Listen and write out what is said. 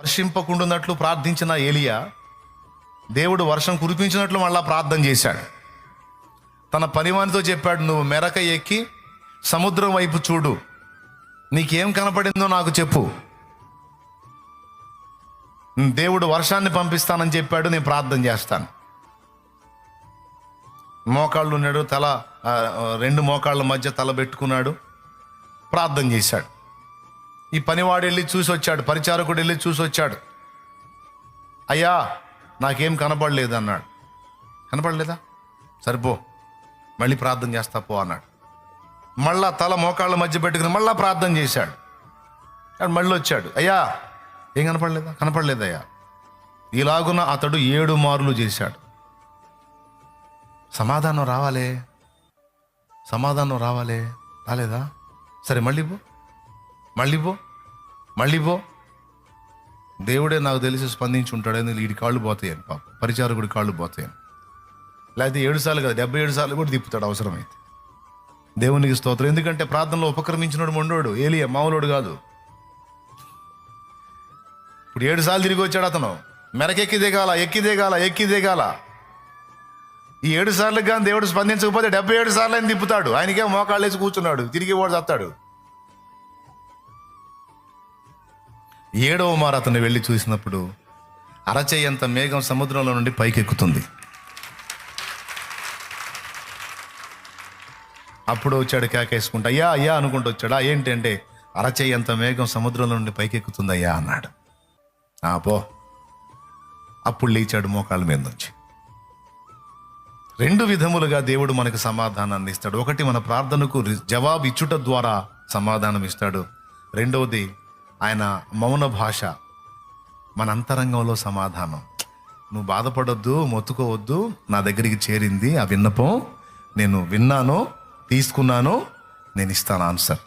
వర్షింపకుండునట్లు ప్రార్థించిన ఏలియా దేవుడు వర్షం కురిపించినట్లు మళ్ళా ప్రార్థన చేశాడు. తన పనివానితో చెప్పాడు, నువ్వు మెరక ఎక్కి సముద్రం వైపు చూడు, నీకేం కనపడిందో నాకు చెప్పు. దేవుడు వర్షాన్ని పంపిస్తానని చెప్పాడు, నేను ప్రార్థన చేస్తాను. మోకాళ్ళు ఉన్నాడు, తల రెండు మోకాళ్ళ మధ్య తల పెట్టుకున్నాడు, ప్రార్థన చేశాడు. ఈ పనివాడు వెళ్ళి చూసి వచ్చాడు, పరిచారకుడు వెళ్ళి చూసి వచ్చాడు. అయ్యా నాకేం కనపడలేదు అన్నాడు. కనపడలేదా? సరిపో, మళ్ళీ ప్రార్థన చేస్తా పో అన్నాడు. మళ్ళా తల మోకాళ్ళ మధ్య పెట్టుకుని మళ్ళా ప్రార్థన చేశాడు. మళ్ళీ వచ్చాడు, అయ్యా ఏం కనపడలేదా? కనపడలేదయ్యా. ఇలాగున అతడు 7 మార్లు చేశాడు. సమాధానం రావాలే, సమాధానం రావాలే, రాలేదా? సరే మళ్ళీ పో, మళ్ళీ పో, మళ్ళీ పో. దేవుడే నాకు తెలిసి స్పందించి ఉంటాడని వీడి కాళ్ళు పోతాయని, పాప పరిచారకుడి కాళ్ళు పోతాయని. లేకపోతే 7 సార్లు కదా, 77 సార్లు కూడా తిప్పుతాడు అవసరమైతే. దేవునికి స్తోత్రం. ఎందుకంటే ప్రార్థనలో ఉపక్రమించినోడు మొండోడు. ఏలియా మామూలుడు కాదు. ఇప్పుడు 7 సార్లు తిరిగి వచ్చాడు అతను. మెరకెక్కి దిగాల, ఎక్కి దిగాల, ఎక్కి దిగాల. ఈ 7 సార్లు కానీ దేవుడు స్పందించకపోతే 77 సార్లు ఆయన తిప్పుతాడు. ఆయనకే మోకాళ్ళు వేసి కూర్చున్నాడు, తిరిగి వాడు చస్తాడు. 7వ మారు అతను వెళ్ళి చూసినప్పుడు అరచేయంత మేఘం సముద్రంలో నుండి పైకెక్కుతుంది. అప్పుడు వచ్చాడు కేకేసుకుంటా, అయ్యా అయ్యా అనుకుంటూ వచ్చాడు. ఏంటి అంటే, అరచేయంత మేఘం సముద్రంలో నుండి పైకెక్కుతుంది అయ్యా అన్నాడు. పో. అప్పుడు లేచాడు మోకాళ్ళ మీద నుంచి. 2 విధములుగా దేవుడు మనకు సమాధానాన్ని ఇస్తాడు. ఒకటి, మన ప్రార్థనకు జవాబు ఇచ్చుట ద్వారా సమాధానం ఇస్తాడు. రెండవది, ఆయన మౌన భాష, మన అంతరంగంలో సమాధానం. నువ్వు బాధపడొద్దు, మొత్తుకోవద్దు, నా దగ్గరికి చేరింది ఆ విన్నపం, నేను విన్నాను, తీసుకున్నాను, నేను ఇస్తాను ఆన్సర్.